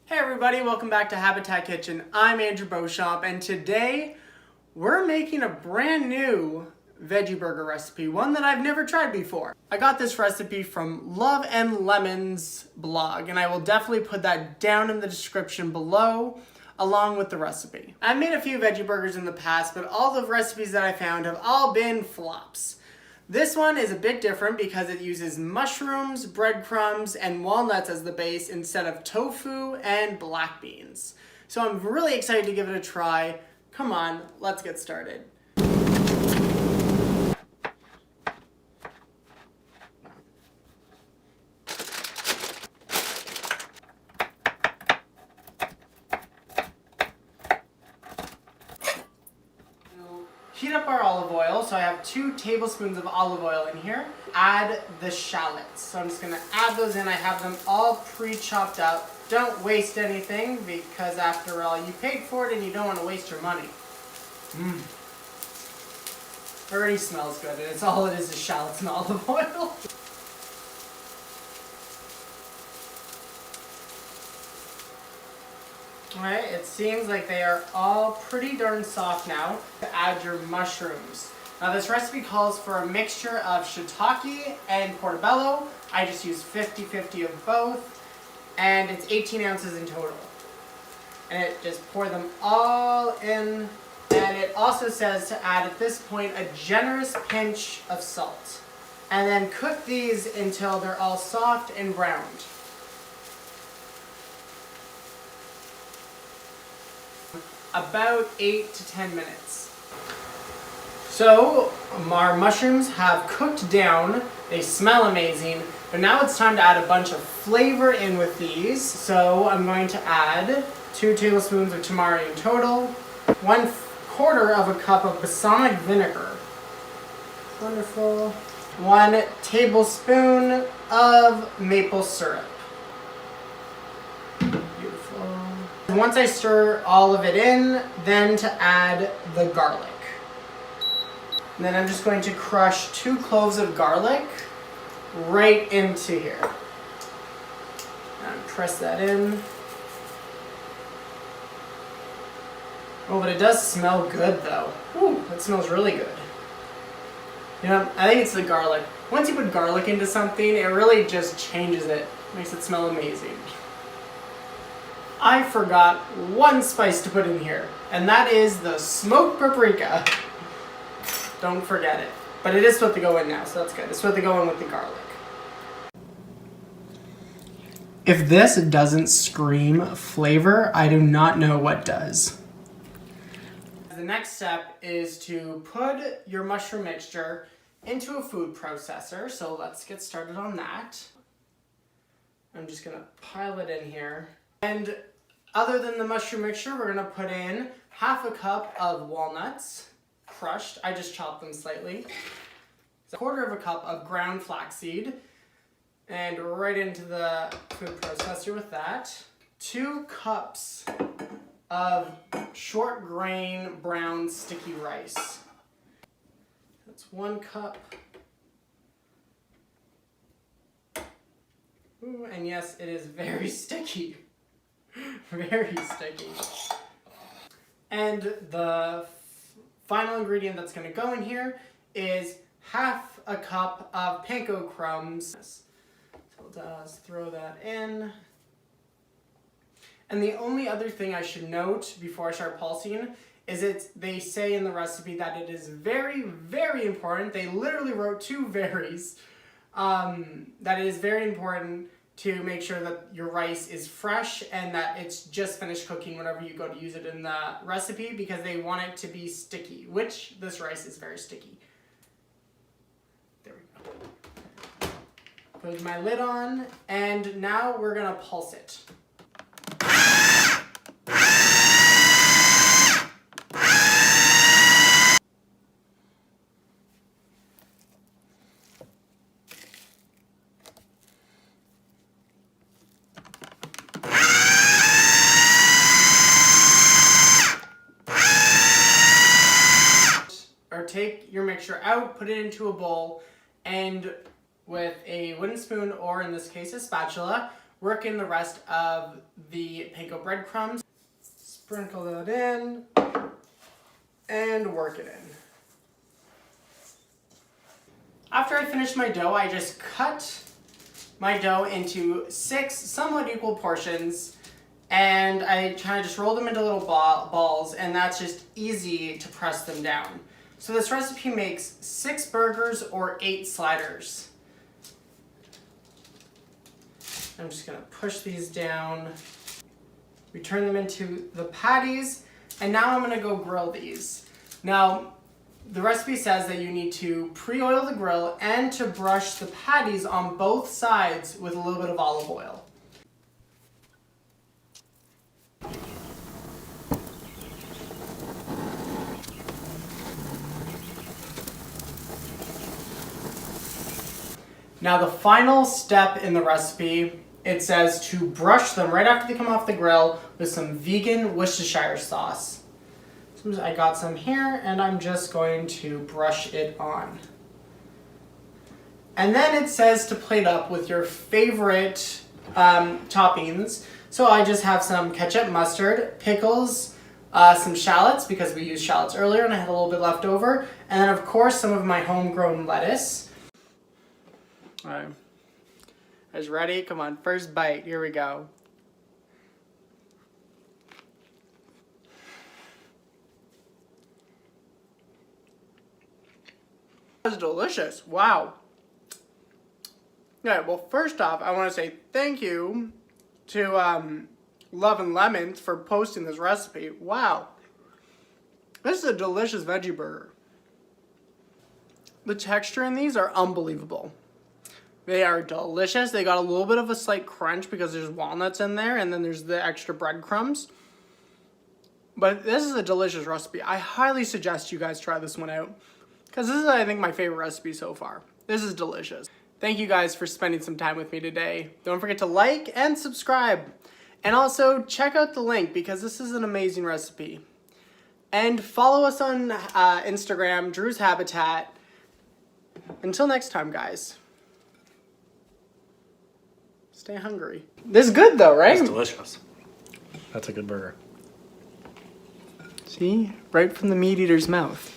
Hey everybody, welcome back to Habitat Kitchen. I'm Andrew Beauchamp, and today we're making a brand new veggie burger recipe, one that I've never tried before. I got this recipe from Love and Lemon's blog, and I will definitely put that down in the description below along with the recipe. I've made a few veggie burgers in the past, but all the recipes that I found have all been flops. This one is a bit different because it uses mushrooms, breadcrumbs, and walnuts as the base instead of tofu and black beans. So I'm really excited to give it a try. Come on, let's get started. Heat up our olive oil, so I have 2 tablespoons of olive oil in here. Add the shallots. So I'm just gonna add those in. I have them all pre-chopped up. Don't waste anything because after all, you paid for it and you don't want to waste your money. Already smells good, and it's all it is shallots and olive oil. Alright, it seems like they are all pretty darn soft now. To add your mushrooms. Now this recipe calls for a mixture of shiitake and portobello. I just use 50-50 of both, and it's 18 ounces in total. And it just pour them all in, and it also says to add at this point a generous pinch of salt. And then cook these until they're all soft and browned. About 8 to 10 minutes. So our mushrooms have cooked down. They smell amazing, but now it's time to add a bunch of flavor in with these. So I'm going to add 2 tablespoons of tamari in total, 1/4 of a cup of balsamic vinegar. Wonderful. 1 tablespoon of maple syrup. Once I stir all of it in, then to add the garlic. And then I'm just going to crush 2 cloves of garlic right into here. And press that in. Oh, but it does smell good though. Ooh, that smells really good. You know, I think it's the garlic. Once you put garlic into something, it really just changes it. Makes it smell amazing. I forgot one spice to put in here, and that is the smoked paprika. Don't forget it. But it is supposed to go in now, so that's good. It's supposed to go in with the garlic. If this doesn't scream flavor, I do not know what does. The next step is to put your mushroom mixture into a food processor, so let's get started on that. I'm just gonna pile it in here. And other than the mushroom mixture, we're going to put in 1/2 cup of walnuts, crushed. I just chopped them slightly. 1/4 cup of ground flaxseed, and right into the food processor with that. 2 cups of short grain brown sticky rice. That's 1 cup. Ooh, and yes, it is very sticky. Very sticky. And the final ingredient that's going to go in here is 1/2 cup of panko crumbs. So we'll just throw that in. And the only other thing I should note before I start pulsing is they say in the recipe that it is very, very important. They literally wrote 2 varies. That it is very important to make sure that your rice is fresh and that it's just finished cooking whenever you go to use it in the recipe, because they want it to be sticky, which this rice is very sticky. There we go. Put my lid on, and now we're gonna pulse it. Take your mixture out, put it into a bowl, and with a wooden spoon, or in this case a spatula, work in the rest of the panko breadcrumbs. Sprinkle that in and work it in. After I finish my dough, I just cut my dough into 6 somewhat equal portions, and I kind of just roll them into little balls, and that's just easy to press them down. So this recipe makes 6 burgers or 8 sliders. I'm just gonna push these down. We turn them into the patties, and now I'm gonna go grill these. Now, the recipe says that you need to pre-oil the grill and to brush the patties on both sides with a little bit of olive oil. Now the final step in the recipe, it says to brush them right after they come off the grill with some vegan Worcestershire sauce. So I got some here and I'm just going to brush it on. And then it says to plate up with your favorite toppings. So I just have some ketchup, mustard, pickles, some shallots because we used shallots earlier and I had a little bit left over. And then of course some of my homegrown lettuce. All right, guys ready? Come on, first bite, here we go. That's delicious, wow. Yeah, well first off, I want to say thank you to Love and Lemons for posting this recipe. Wow, this is a delicious veggie burger. The texture in these are unbelievable. They are delicious. They got a little bit of a slight crunch because there's walnuts in there and then there's the extra breadcrumbs. But this is a delicious recipe. I highly suggest you guys try this one out because this is, I think, my favorite recipe so far. This is delicious. Thank you guys for spending some time with me today. Don't forget to like and subscribe. And also check out the link because this is an amazing recipe. And follow us on Instagram, Drew's Habitat. Until next time, guys. Stay hungry. This is good though, right? It's delicious. That's a good burger. See? Right from the meat eater's mouth.